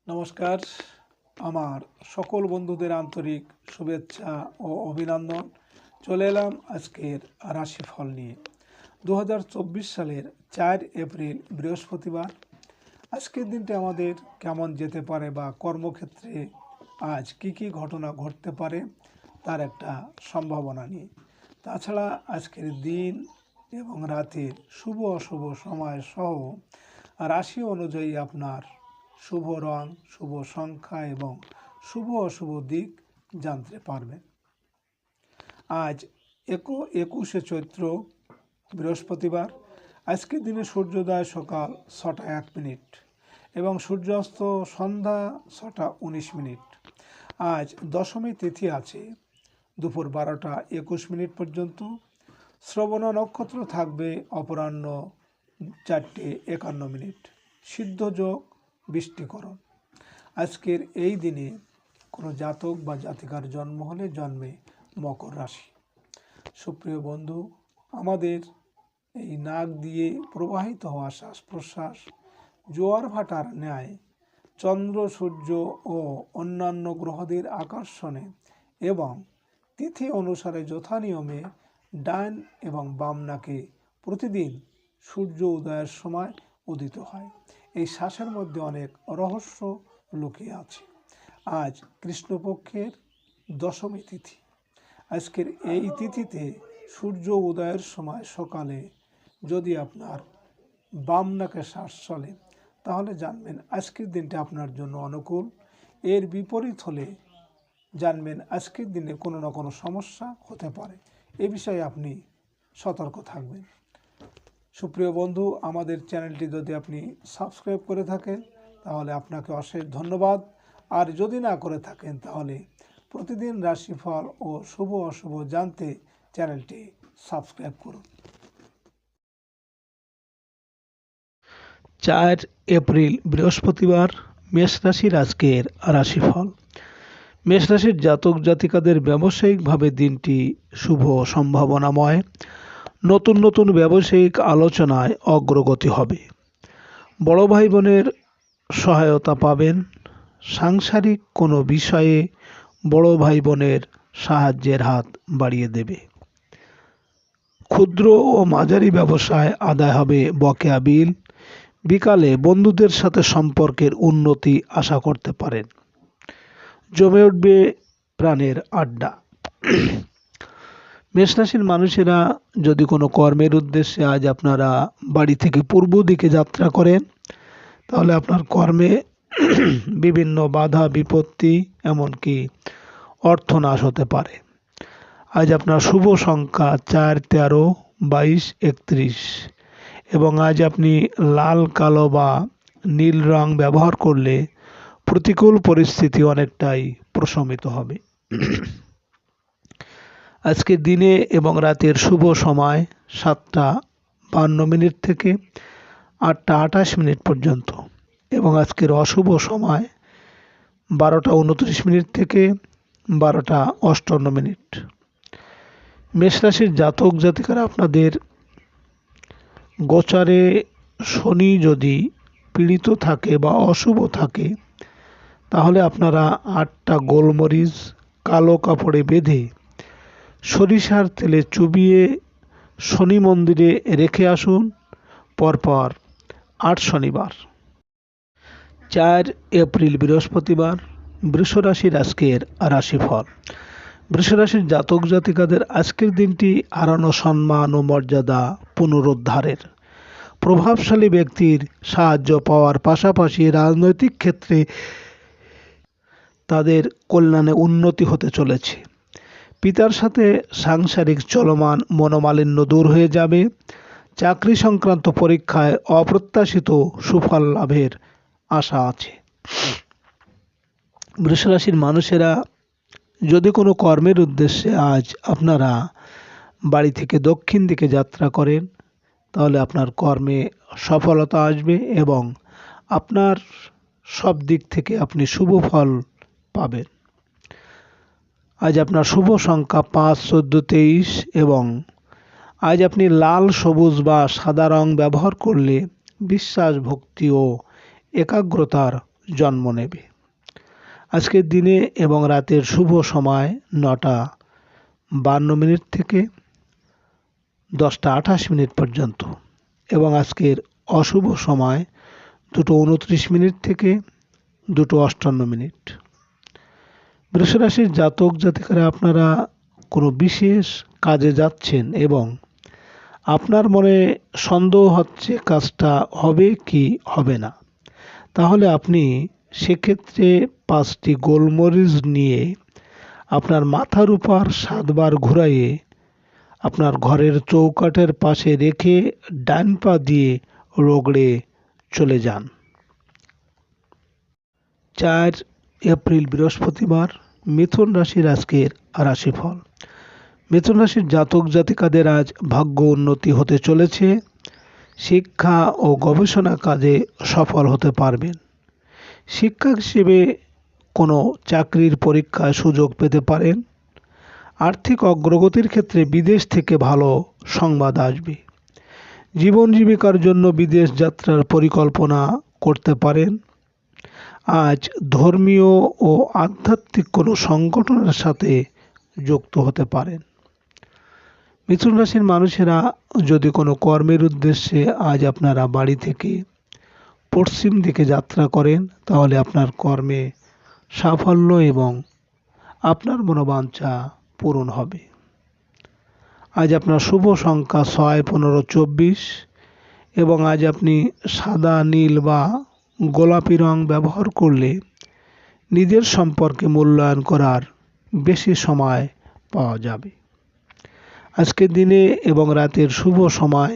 নমস্কার, আমার সকল বন্ধুদের আন্তরিক শুভেচ্ছা ও অভিনন্দন। চলে এলাম আজকের রাশিফল নিয়ে। 2024 সালের 4 এপ্রিল বৃহস্পতিবার। আজকের দিনটি আমাদের কেমন যেতে পারে বা কর্মক্ষেত্রে আজ কি ঘটনা ঘটতে পারে তার একটা সম্ভাবনা নিয়ে। তাছাড়া আজকের দিন এবং রাতের শুভ অশুভ সময় সহ রাশি অনুযায়ী আপনার শুভ রং, শুভ সংখ্যা এবং শুভ অশুভ দিক জানতে পারবেন। আজ 21শে চৈত্র বৃহস্পতিবার। আজকের দিনে সূর্যোদয় সকাল 6টা 1 মিনিট এবং সূর্যাস্ত সন্ধ্যা 6টা 19 মিনিট। আজ দশমী তিথি আছে দুপুর 12টা 21 মিনিট পর্যন্ত। শ্রবণা নক্ষত্র থাকবে অপরাহ্ন 4টে 51 মিনিট। সিদ্ধ যোগ বৃষ্টিকরণ। আজকের এই দিনে কোনো জাতক বা জাতিকার জন্ম হলে জন্মে মকর রাশি। সুপ্রিয় বন্ধু, আমাদের এই নাক দিয়ে প্রবাহিত হওয়া শ্বাস প্রশ্বাস জোয়ার ভাটার ন্যায় চন্দ্র, সূর্য ও অন্যান্য গ্রহদের আকর্ষণে এবং তিথি অনুসারে যথানিয়মে ডান এবং বাম নাকে প্রতিদিন সূর্য উদয়ের সময় উদিত হয়। এই শ্বাসের মধ্যে অনেক রহস্য লুকিয়ে আছে। আজ কৃষ্ণপক্ষের দশমী তিথি। আজকের এই তিথিতে সূর্য উদয়ের সময় সকালে যদি আপনার বাম নাকে শ্বাস চলে তাহলে জানবেন আজকের দিনটা আপনার জন্য অনুকূল। এর বিপরীত হলে জানবেন আজকের দিনে কোনো না কোনো সমস্যা হতে পারে। এ বিষয়ে আপনি সতর্ক থাকবেন। সুপ্রিয় বন্ধু, আমাদের চ্যানেলটি যদি আপনি সাবস্ক্রাইব করে থাকেন তাহলে আপনাকে অশেষ ধন্যবাদ। আর যদি না করে থাকেন তাহলে প্রতিদিন রাশিফল ও শুভ অশুভ জানতে চ্যানেলটি সাবস্ক্রাইব করুন। 4 এপ্রিল বৃহস্পতিবার। মেষ রাশির আজকের রাশিফল। মেষ রাশির জাতক জাতিকাদের ব্যবসায়িকভাবে দিনটি শুভ সম্ভাবনাময়। নতুন নতুন ব্যবসায়িক আলোচনায় অগ্রগতি হবে। বড় ভাই বোনের সহায়তা পাবেন। সাংসারিক কোনো বিষয়ে বড় ভাই বোনের সাহায্যের হাত বাড়িয়ে দেবে। ক্ষুদ্র ও মাঝারি ব্যবসায় আদায় হবে বকেয়া বিল। বিকালে বন্ধুদের সাথে সম্পর্কের উন্নতি আশা করতে পারেন। জমে উঠবে প্রাণের আড্ডা। মেষরাশির মানুষেরা যদি কোনো কর্মের উদ্দেশ্যে আজ আপনারা বাড়ি থেকে পূর্ব দিকে যাত্রা করেন তাহলে আপনার কর্মে বিভিন্ন বাধা বিপত্তি এমনকি অর্থনাশ হতে পারে। আজ আপনার শুভ সংখ্যা 4, 13, 22, 31 এবং আজ আপনি লাল, কালো বা নীল রং ব্যবহার করলে প্রতিকূল পরিস্থিতি অনেকটাই প্রশমিত হবে। আজকের দিনে এবং রাতের শুভ সময় 7টা 52 মিনিট থেকে 8টা 28 মিনিট পর্যন্ত এবং আজকের অশুভ সময় 12টা 29 মিনিট থেকে 12টা 58 মিনিট। মেষরাশির জাতক জাতিকারা আপনাদের গোচারে শনি যদি পীড়িত থাকে বা অশুভ থাকে তাহলে আপনারা 8টা গোলমরিচ কালো কাপড়ে বেঁধে সরিষার তেলে চুবিয়ে শনি মন্দিরে রেখে আসুন পরপর 8 শনিবার। 4 এপ্রিল বৃহস্পতিবার। বৃষ রাশির আজকের রাশিফল। বৃষ রাশির জাতক জাতিকাদের আজকের দিনটি হারানো সম্মান ও মর্যাদা পুনরুদ্ধারের। প্রভাবশালী ব্যক্তির সাহায্য পাওয়ার পাশাপাশি রাজনৈতিক ক্ষেত্রে তাদের কল্যাণে উন্নতি হতে চলেছে। পিতার সাথে সাংসারিক চলমান মনোমালিন্য দূর হয়ে যাবে। চাকরি সংক্রান্ত পরীক্ষায় অপ্রত্যাশিত সুফল লাভের আশা আছে। বৃষ রাশির মানুষেরা যদি কোনো কর্মের উদ্দেশ্যে আজ আপনারা বাড়ি থেকে দক্ষিণ দিকে যাত্রা করেন তাহলে আপনার কর্মে সফলতা আসবে এবং আপনার সব দিক থেকে আপনি শুভ ফল পাবেন। আজ আপনার শুভ সংখ্যা 5, 14, 23 এবং আজ আপনি লাল, সবুজ বা সাদা রং ব্যবহার করলে বিশ্বাস, ভক্তি ও একাগ্রতার জন্ম নেবে। আজকের দিনে এবং রাতের শুভ সময় 9:52 থেকে 10:28 পর্যন্ত এবং আজকের অশুভ সময় 2:29 থেকে 2:58। বৃষ রাশির জাতক জাতিকারা আপনারা কোনো বিশেষ কাজে যাচ্ছেন এবং আপনার মনে সন্দেহ হচ্ছে কাজটা হবে কি হবে না, তাহলে আপনি সেক্ষেত্রে 5টি গোলমরিচ নিয়ে আপনার মাথার উপর 7বার ঘুরাইয়ে আপনার ঘরের চৌকাঠের পাশে রেখে ডান পা দিয়ে রগড়ে চলে যান। 4 এপ্রিল বৃহস্পতিবার মিথুন রাশির আজকের রাশিফল। মিথুন রাশির জাতক জাতিকাদের আজ ভাগ্য উন্নতি হতে চলেছে। শিক্ষা ও গবেষণা কাজে সফল হতে পারবেন। শিক্ষক হিসেবে কোনো চাকরির পরীক্ষায় সুযোগ পেতে পারেন। আর্থিক অগ্রগতির ক্ষেত্রে বিদেশ থেকে ভালো সংবাদ আসবে। জীবন জীবিকার জন্য বিদেশ যাত্রার পরিকল্পনা করতে পারেন। আজ ধর্মীয় ও আধ্যাত্মিক কোনো সংগঠনের সাথে যুক্ত হতে পারেন। মিথুন রাশির মানুষেরা যদি কোনো কর্মের উদ্দেশ্যে আজ আপনারা বাড়ি থেকে পশ্চিম দিকে যাত্রা করেন, তাহলে আপনার কর্মে সাফল্য এবং আপনার মনোবাঞ্ছা পূরণ হবে। আজ আপনার শুভ সংখ্যা 6, 15, 24 এবং আজ আপনি সাদা, নীল বা গোলাপি রং ব্যবহার করলে নিজের সম্পর্কে মূল্যায়ন করার বেশি সময় পাওয়া যাবে। আজকের দিনে এবং রাতের শুভ সময়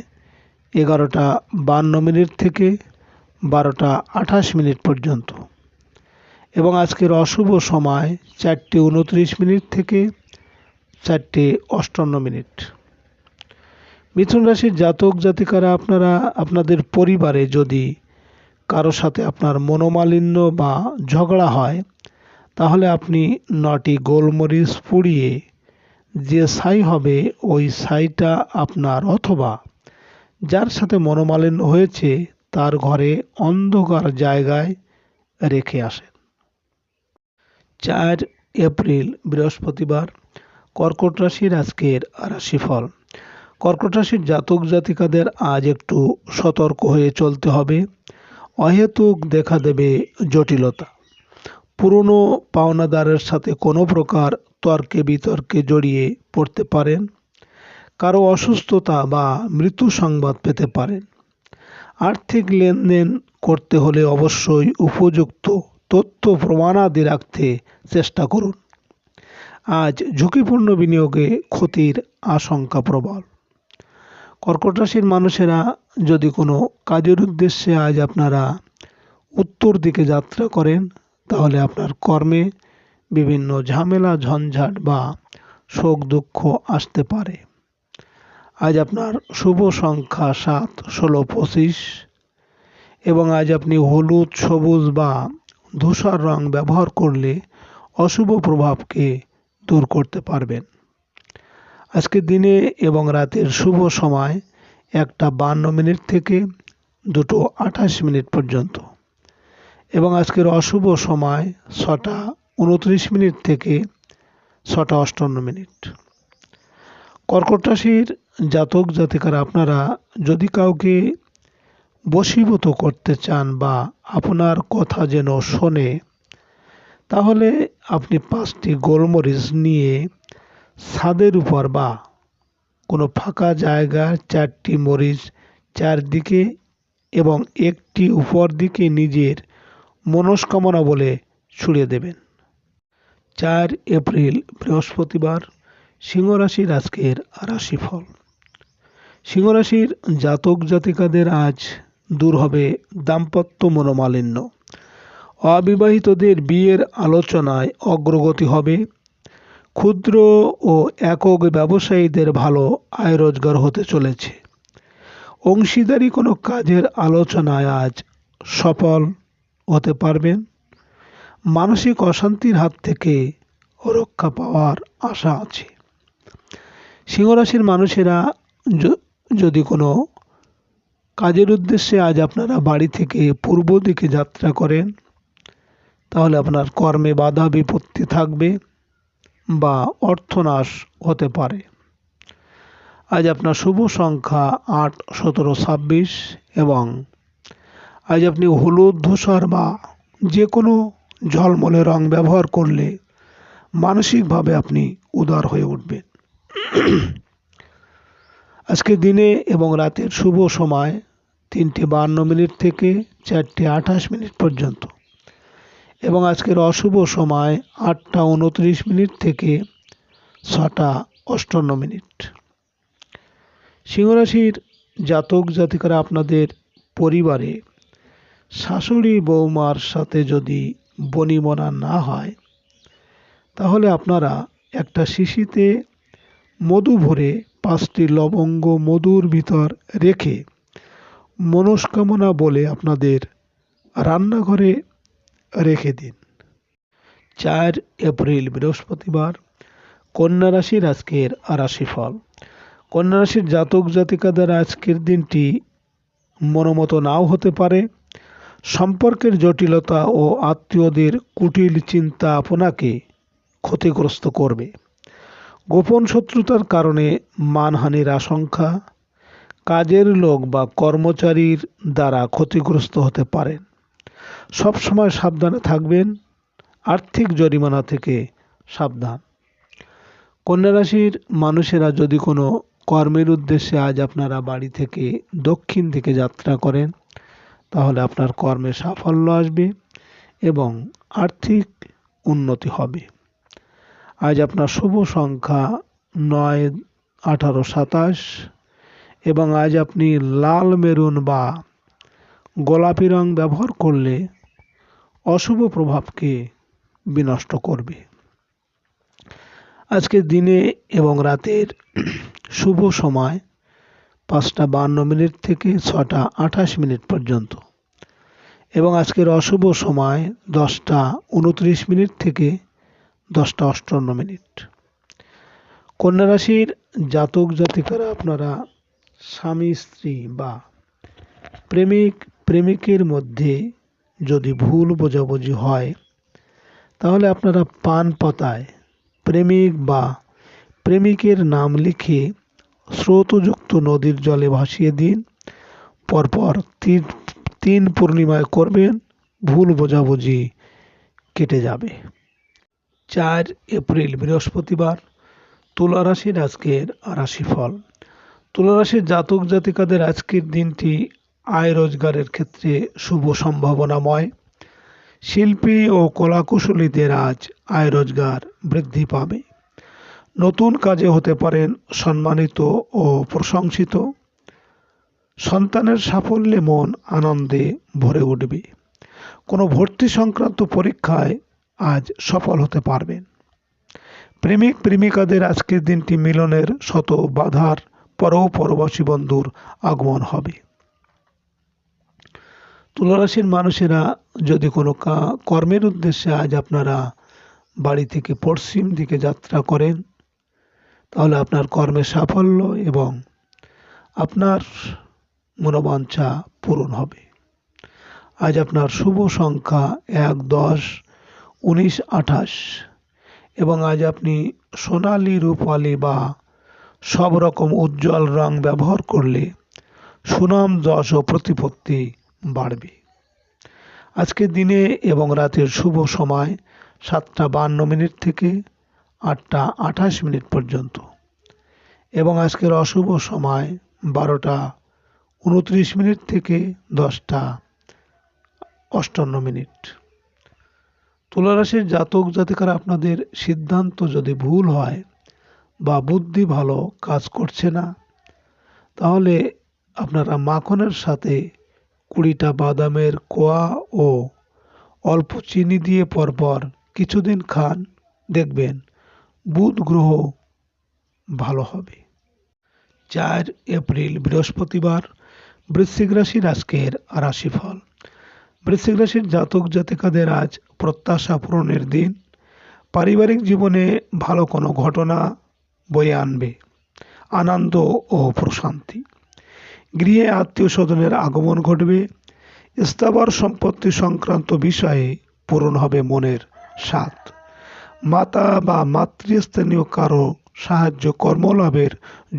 11:52 থেকে 12:28 পর্যন্ত এবং আজকের অশুভ সময় 4:29 থেকে 4:58। মিথুন রাশির জাতক জাতিকারা আপনারা আপনাদের পরিবারে যদি কারো সাথে আপনার মনোমালিন্য বা ঝগড়া হয়, তাহলে আপনি 9টি গোলমরিচ পুড়িয়ে যে ছাই হবে ওই ছাইটা আপনার অথবা যার সাথে মনোমালিন্য হয়েছে তার ঘরে অন্ধকার জায়গায় রেখে আসেন। 4 এপ্রিল বৃহস্পতিবার কর্কট রাশির আজকের রাশিফল। কর্কট রাশির জাতক জাতিকাদের আজ একটু সতর্ক হয়ে চলতে হবে। অহেতুক দেখা দেবে জটিলতা। পুরনো পাওনাদারের সাথে কোনো প্রকার তর্কে বিতর্কে জড়িয়ে পড়তে পারেন। কারো অসুস্থতা বা মৃত্যু সংবাদ পেতে পারেন। আর্থিক লেনদেন করতে হলে অবশ্যই উপযুক্ত তথ্য প্রমাণাদি রাখতে চেষ্টা করুন। আজ ঝুঁকিপূর্ণ বিনিয়োগে ক্ষতির আশঙ্কা প্রবল। কর্কট রাশির মানুষেরা যদি কোনো কাজের উদ্দেশ্যে আজ আপনারা উত্তর দিকে যাত্রা করেন, তাহলে আপনার কর্মে বিভিন্ন ঝামেলা ঝঞ্ঝাট বা শোক দুঃখ আসতে পারে। আজ আপনার শুভ সংখ্যা 7, 16, 25 এবং আজ আপনি হলুদ, সবুজ বা ধূসর রং ব্যবহার করলে অশুভ প্রভাবকে দূর করতে পারবেন। আজকের দিনে এবং রাতের শুভ সময় 1:52 থেকে 2:28 পর্যন্ত এবং আজকের অশুভ সময় 6:29 থেকে 6:58। কর্কট রাশির জাতক জাতিকারা আপনারা যদি কাউকে বশীভূত করতে চান বা আপনার কথা যেন শোনে, তাহলে আপনি 5টি গোলমরিচ নিয়ে ছাদের উপর বা কোনো ফাঁকা জায়গায় 4টি মরিচ চারদিকে এবং একটি উপর দিকে নিজের মনস্কামনা বলে ছুঁড়ে দেবেন। 4 এপ্রিল বৃহস্পতিবার সিংহ রাশির আজকের রাশিফল। সিংহ রাশির জাতক জাতিকাদের আজ দূর হবে দাম্পত্য মনোমালিন্য। অবিবাহিতদের বিয়ের আলোচনায় অগ্রগতি হবে। ক্ষুদ্র ও একক ব্যবসায়ীদের ভালো আয় রোজগার হতে চলেছে। অংশীদারি কোনো কাজের আলোচনায় আজ সফল হতে পারবেন। মানসিক অশান্তির হাত থেকে রক্ষা পাওয়ার আশা আছে। সিংহ রাশির মানুষেরা যদি কোনো কাজের উদ্দেশ্যে আজ আপনারা বাড়ি থেকে পূর্ব দিকে যাত্রা করেন, তাহলে আপনার কর্মে বাধা বিপত্তি থাকবে বা অর্থনাশ হতে পারে। আজ আপনার শুভ সংখ্যা 8, 17, 26 এবং আজ আপনি হলুদ, ধূসর বা যে কোনো ঝলমলে রং ব্যবহার করলে মানসিকভাবে আপনি উদার হয়ে উঠবেন। আজকে দিনে এবং রাতের শুভ সময় 3:52 থেকে 4:28 পর্যন্ত এবং আজকের অশুভ সময় 8:29 থেকে 6:58। সিংহরাশির জাতক জাতিকারা আপনাদের পরিবারে শাশুড়ি বৌমার সাথে যদি বনিবনা না হয়, তাহলে আপনারা একটা শিশিতে মধু ভরে 5টি লবঙ্গ মধুর ভিতর রেখে মনস্কামনা বলে আপনাদের রান্নাঘরে রেখে দিন। 4 এপ্রিল বৃহস্পতিবার, কন্যা রাশির আজকের রাশিফল। কন্যা রাশির জাতক জাতিকাদের আজকের দিনটি মনোমতো নাও হতে পারে। সম্পর্কের জটিলতা ও আত্মীয়দের কুটিল চিন্তা আপনাকে ক্ষতিগ্রস্ত করবে। গোপন শত্রুতার কারণে মানহানির আশঙ্কা, কাজের লোক বা কর্মচারীর দ্বারা ক্ষতিগ্রস্ত হতে পারেন। সবসময় সাবধানে থাকবেন, আর্থিক জরিমানা থেকে সাবধান। কন্যা রাশির মানুষেরা যদি কোনো কর্মের উদ্দেশ্যে আজ আপনারা বাড়ি থেকে দক্ষিণ দিকে যাত্রা করেন, তাহলে আপনার কর্মে সাফল্য আসবে এবং আর্থিক উন্নতি হবে। আজ আপনার শুভ সংখ্যা 9, 18, 27 এবং আজ আপনি লাল, মেরুন বা গোলাপি রং ব্যবহার করলে অশুভ প্রভাবকে বিনষ্ট করবে। আজকে দিনে এবং রাতের শুভ সময় 5:52 থেকে 6:28 পর্যন্ত এবং আজকের অশুভ সময় 10:29 থেকে 10:58। কন্যা রাশির জাতক জাতিকারা আপনারা স্বামী স্ত্রী বা প্রেমিক প্রেমিকের মধ্যে যদি ভুল বোঝাবুঝি হয়, তাহলে আপনারা পান পাতায় প্রেমিক বা প্রেমিকের নাম লিখে স্রোতযুক্ত নদীর জলে ভাসিয়ে দিন। পরপর 3 পূর্ণিমায় করবেন, ভুল বোঝাবুঝি কেটে যাবে। 4 এপ্রিল বৃহস্পতিবার, তুলা রাশির আজকের রাশিফল। তুলা রাশির জাতক জাতিকাদের আজকের দিনটি আয় রোজগারের ক্ষেত্রে শুভ সম্ভাবনাময়। শিল্পী ও কলাকুশলীদের আজ আয় রোজগার বৃদ্ধি পাবে। নতুন কাজে হতে পারেন সম্মানিত ও প্রশংসিত। সন্তানের সাফল্যে মন আনন্দে ভরে উঠবে। কোনো ভর্তি সংক্রান্ত পরীক্ষায় আজ সফল হতে পারবেন। প্রেমিক প্রেমিকাদের আজকের দিনটি মিলনের শত বাধার পরেও পরবাসী বন্ধুর আগমন হবে। তুলা রাশির মানুষেরা যদি কোনো কর্মের উদ্দেশ্যে আজ আপনারা বাড়ি থেকে পশ্চিম দিকে যাত্রা করেন, তাহলে আপনার কর্মে সাফল্য এবং আপনার মনোবাঞ্ছা পূরণ হবে। আজ আপনার শুভ সংখ্যা 1, 10, 19, 28 এবং আজ আপনি সোনালী, রূপালী বা সব রকম উজ্জ্বল রং ব্যবহার করলে সুনাম, যশ ও প্রতিপত্তি বাড়বে। আজকের দিনে এবং রাতের শুভ সময় 7:52 থেকে 8:28 পর্যন্ত এবং আজকের অশুভ সময় 12:29 থেকে 10:58। তুলা রাশির জাতক জাতিকারা আপনাদের সিদ্ধান্ত যদি ভুল হয় বা বুদ্ধি ভালো কাজ করছে না, তাহলে আপনারা মাখনের সাথে 20টা বাদামের কোয়া ও অল্প চিনি দিয়ে পরপর কিছুদিন খান, দেখবেন বুধ গ্রহ ভালো হবে। 4 এপ্রিল বৃহস্পতিবার, বৃশ্চিক রাশির আজকের রাশিফল। বৃশ্চিক রাশির জাতক জাতিকাদের আজ প্রত্যাশা পূরণের দিন। পারিবারিক জীবনে ভালো কোনো ঘটনা বয়ে আনবে আনন্দ ও প্রশান্তি। গৃহে আত্মীয় স্বজনের আগমন ঘটবে। স্থাবর সম্পত্তি সংক্রান্ত বিষয়ে পূরণ হবে মনের স্বাদ। মাতা বা মাতৃস্থানীয় কারো সাহায্য কর্মলাভের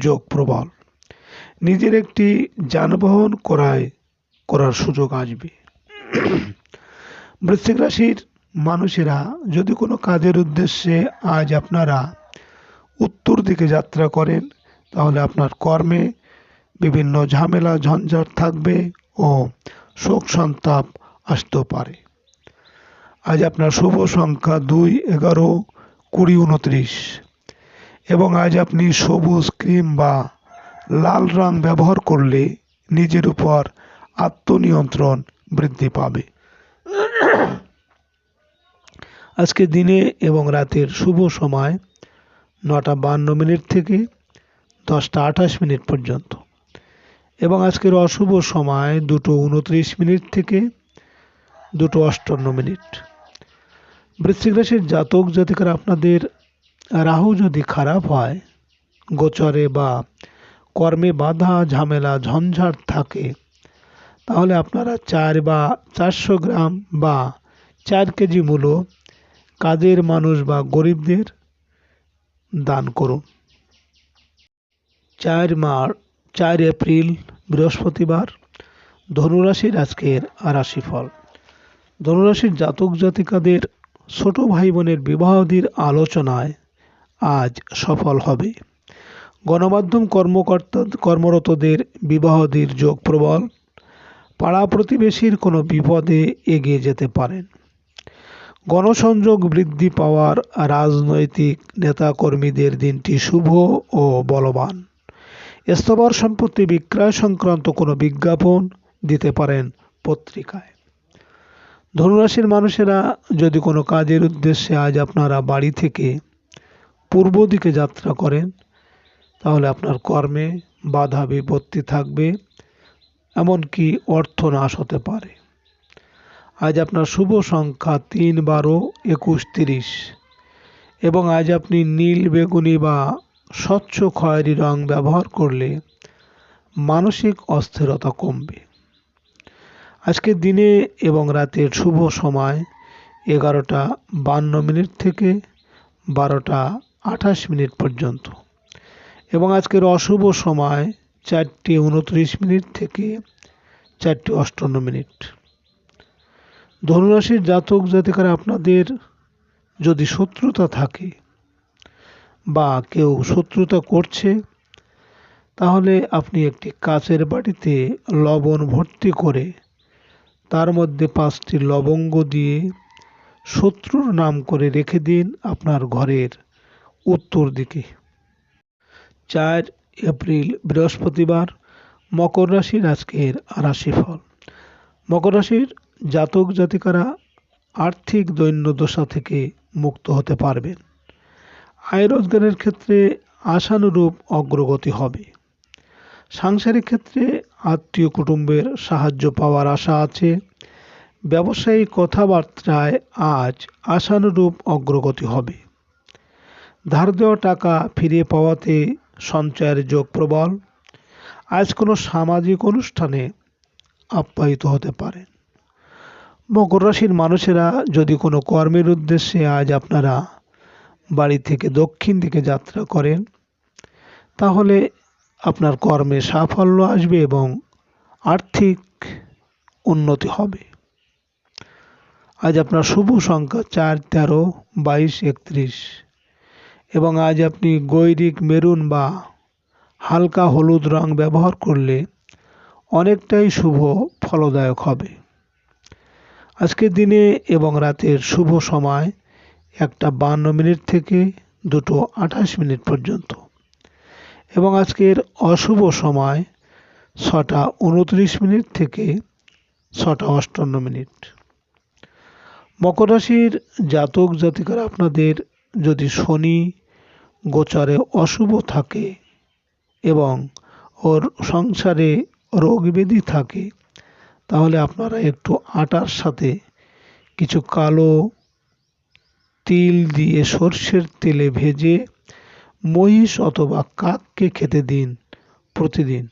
যোগ প্রবল। নিজের একটি যানবাহন করার সুযোগ আসবে। বৃশ্চিক রাশির মানুষেরা যদি কোনো কাজের উদ্দেশ্যে আজ আপনারা উত্তর দিকে যাত্রা করেন, তাহলে আপনার কর্মে বিভিন্ন ঝামেলা ঝঞ্ঝাট থাকবে ও শোক সন্তাপ আসতেও পারে। আজ আপনার শুভ সংখ্যা 2, 11, 20, 29 এবং আজ আপনি সবুজ, ক্রিম বা লাল রং ব্যবহার করলে নিজের উপর আত্মনিয়ন্ত্রণ বৃদ্ধি পাবে। আজকে দিনে এবং রাতের শুভ সময় 9:52 থেকে 10:28 পর্যন্ত এবং আজকের অশুভ সময় 2:29 থেকে 2:58। বৃশ্চিক রাশির জাতক জাতিকারা আপনাদের রাহু যদি খারাপ হয়, গোচরে বা কর্মে বাধা ঝামেলা ঝঞ্ঝাট থাকে, তাহলে আপনারা 4 বা 400 গ্রাম বা 4 কেজি মূলো কাজের মানুষ বা গরিবদের দান করুন। 4 এপ্রিল বৃহস্পতিবার ধনুরাশির আজকের রাশিফল। ধনুরাশির জাতক জাতিকাদের ছোট ভাই বোনের বিবাহাদির আলোচনায় আজ সফল হবে। গণমাধ্যম কর্মরতদের বিবাহাদির যোগ প্রবল। পাড়া প্রতিবেশীর কোনো বিপদে এগিয়ে যেতে পারেন। গণসংযোগ বৃদ্ধি পাওয়ার রাজনৈতিক নেতাকর্মীদের দিনটি শুভ ও বলবান। স্থাবর সম্পত্তি বিক্রয় সংক্রান্ত কোনো বিজ্ঞাপন দিতে পারেন পত্রিকায়। ধনুরাশির মানুষেরা যদি কোনো কাজের উদ্দেশ্যে আজ আপনারা বাড়ি থেকে পূর্ব দিকে যাত্রা করেন, তাহলে আপনার কর্মে বাধা বিপত্তি থাকবে, এমনকি অর্থনাশ হতে পারে। আজ আপনার শুভ সংখ্যা 3, 12, 21, 30 এবং আজ আপনি নীল, বেগুনি বা স্বচ্ছ খয়েরি রং ব্যবহার করলে মানসিক অস্থিরতা কমবে। আজকের দিনে এবং রাতের শুভ সময় 11:52 থেকে 12:28 পর্যন্ত এবং আজকের অশুভ সময় 4:29 থেকে 4:58। ধনুরাশির জাতক জাতিকারা আপনাদের যদি শত্রুতা থাকে বা কেউ শত্রুতা করছে, তাহলে আপনি একটি কাচের বাটিতে লবণ ভর্তি করে তার মধ্যে 5টি লবঙ্গ দিয়ে শত্রুর নাম করে রেখে দিন আপনার ঘরের উত্তর দিকে। 4 এপ্রিল বৃহস্পতিবার মকর রাশির আজকের রাশিফল। মকর রাশির জাতক জাতিকারা আর্থিক দৈন্যদশা থেকে মুক্ত হতে পারবেন। আয় রোজগারের ক্ষেত্রে আশানুরূপ অগ্রগতি হবে। সাংসারিক ক্ষেত্রে আত্মীয় কুটুম্বের সাহায্য পাওয়ার আশা আছে। ব্যবসায়িক কথাবার্তায় আজ আশানুরূপ অগ্রগতি হবে। ধার দেওয়া টাকা ফিরে পাওয়াতে সঞ্চয়ের যোগ প্রবল। আজ কোনো সামাজিক অনুষ্ঠানে আপ্যায়িত হতে পারেন। মকর রাশির মানুষেরা যদি কোনো কর্মের উদ্দেশ্যে আজ আপনারা বাড়ি থেকে দক্ষিণ দিকে যাত্রা করেন, তাহলে আপনার কর্মে সাফল্য আসবে এবং আর্থিক উন্নতি হবে। আজ আপনার শুভ সংখ্যা 4, 13, 22, 31 এবং আজ আপনি গৈরিক মেরুন বা হালকা হলুদ রং ব্যবহার করলে অনেকটাই শুভ ফলদায়ক হবে। আজকের দিনে এবং রাতের শুভ সময় 1:52 থেকে 2:28 পর্যন্ত এবং আজকের অশুভ সময় 6:29 থেকে 6:58। মকর রাশির জাতক জাতিকারা আপনাদের যদি শনি গোচরে অশুভ থাকে এবং ওর সংসারে রোগ ব্যাধি থাকে, তাহলে আপনারা একটু আটার সাথে কিছু কালো তিল দিয়ে সর্ষের তেলে ভেজে মহিষ অথবা কাককে খেতে দিন প্রতিদিন।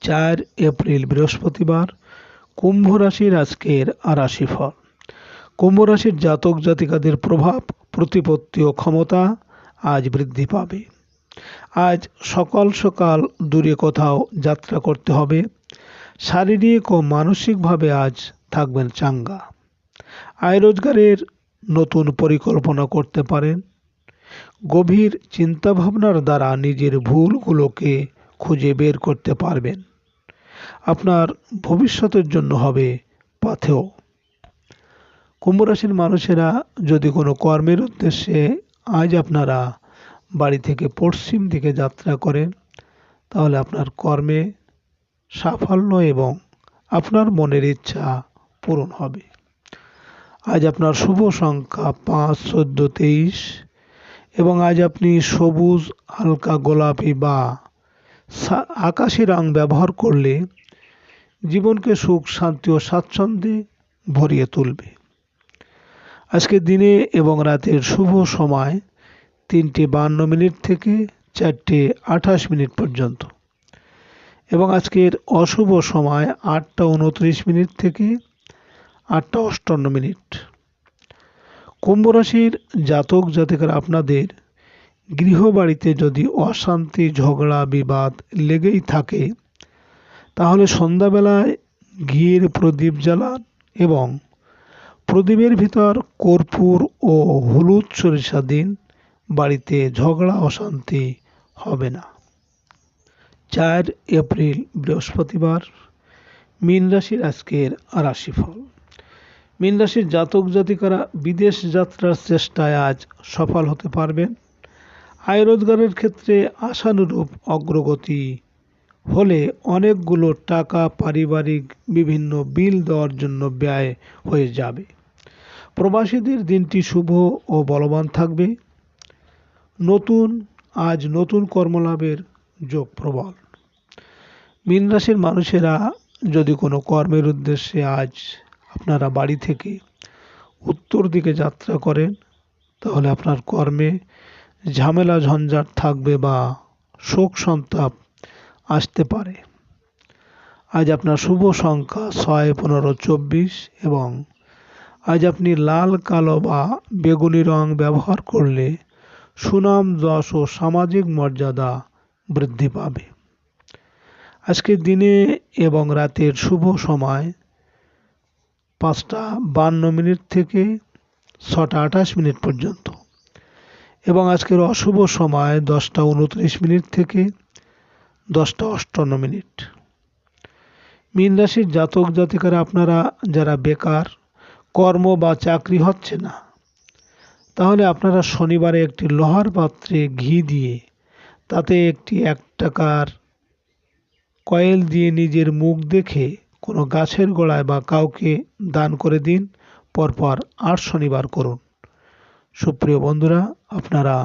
4 এপ্রিল বৃহস্পতিবার কুম্ভ রাশির আজকের রাশিফল। কুম্ভ রাশির জাতক জাতিকাদের প্রভাব প্রতিপত্তি ও ক্ষমতা আজ বৃদ্ধি পাবে। আজ সকাল সকাল দূরে কোথাও যাত্রা করতে হবে। শারীরিক ও মানসিকভাবে আজ থাকবেন চাঙ্গা। আয় রোজগারের নতুন পরিকল্পনা করতে পারেন। গভীর চিন্তাভাবনার দ্বারা নিজের ভুলগুলোকে খুঁজে বের করতে পারবেন। আপনার ভবিষ্যতের জন্য হবে পাথেয়। কুম্ভ রাশির মানুষেরা যদি কোনো কর্মের উদ্দেশ্যে আজ আপনারা বাড়ি থেকে পশ্চিম দিকে যাত্রা করেন, তাহলে আপনার কর্মে সাফল্য এবং আপনার মনের ইচ্ছা পূরণ হবে। আজ আপনার শুভ সংখ্যা 5, 14, 23 এবং আজ আপনি সবুজ, হালকা গোলাপি বা আকাশি রং ব্যবহার করলে জীবনকে সুখ, শান্তি ও স্বাচ্ছন্দ্যে ভরিয়ে তুলবে। আজকে দিনে এবং রাতের শুভ সময় 3:52 থেকে 4:28 পর্যন্ত এবং আজকের অশুভ সময় 8:29 থেকে 8:58। কুম্ভ রাশির জাতক জাতিকারা আপনাদের গৃহবাড়িতে যদি অশান্তি, ঝগড়া, বিবাদ লেগেই থাকে, তাহলে সন্ধ্যাবেলায় ঘিয়ের প্রদীপ জ্বালান এবং প্রদীপের ভিতর কর্পূর ও হলুদ সরিষা দিন। বাড়িতে ঝগড়া অশান্তি হবে না। 4 এপ্রিল বৃহস্পতিবার। মীন রাশির আজকের রাশিফল। মীন রাশির জাতক জাতিকারা বিদেশ যাত্রার চেষ্টায় আজ সফল হতে পারবেন। আয় রোজগারের ক্ষেত্রে আশানুরূপ অগ্রগতি হলে অনেকগুলো টাকা পারিবারিক বিভিন্ন বিল দেওয়ার জন্য ব্যয় হয়ে যাবে। প্রবাসীদের দিনটি শুভ ও বলবান থাকবে। নতুন কর্মলাভের যোগ প্রবল। মীন রাশির মানুষেরা যদি কোনো কর্মের উদ্দেশ্যে আজ আপনারা বাড়ি থেকে উত্তর দিকে যাত্রা করেন, তাহলে আপনার কর্মে ঝামেলা ঝঞ্ঝাট থাকবে বা শোক সন্তাপ আসতে পারে। আজ আপনার শুভ সংখ্যা 6, 15, 24 এবং আজ আপনি লাল, কালো বা বেগুনি রং ব্যবহার করলে সুনাম, যশ ও সামাজিক মর্যাদা বৃদ্ধি পাবে। আজকে দিনে এবং রাতের শুভ সময় 5:52 থেকে 6:28 পর্যন্ত এবং আজকের অশুভ সময় 10:29 থেকে 10:58। মীন রাশির জাতক জাতিকারা আপনারা যারা বেকার, কর্ম বা চাকরি হচ্ছে না, তাহলে আপনারা শনিবারে একটি লোহার পাত্রে ঘি দিয়ে তাতে একটি 1 টাকার কয়েল দিয়ে নিজের মুখ দেখে কোনো গাছের গোড়ায় বা কাউকে দান করে দিন। পরপর 8 শনিবার করুন। সুপ্রিয় বন্ধুরা, আপনারা